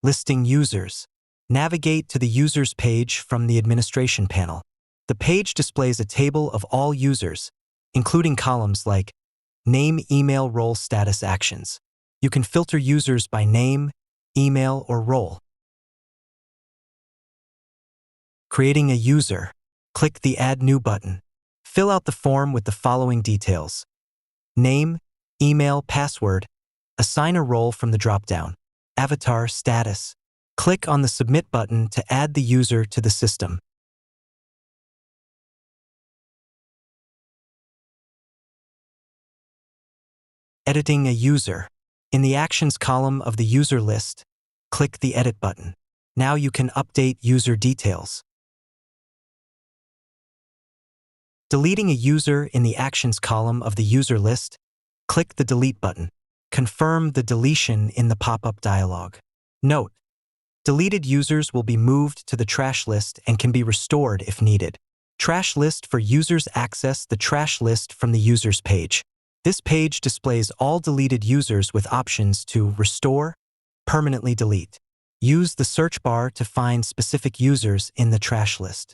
Listing users. Navigate to the Users page from the Administration panel. The page displays a table of all users, including columns like Name, Email, Role, Status, Actions. You can filter users by name, email, or role. Creating a user. Click the Add New button. Fill out the form with the following details: name, email, password. Assign a role from the drop-down. Avatar, status. Click on the Submit button to add the user to the system. Editing a user. In the Actions column of the user list, click the Edit button. Now you can update user details. Deleting a user in the Actions column of the user list, click the Delete button. Confirm the deletion in the pop-up dialog. Note: deleted users will be moved to the trash list and can be restored if needed. Trash list for users. Access the trash list from the Users page. This page displays all deleted users with options to restore, permanently delete. Use the search bar to find specific users in the trash list.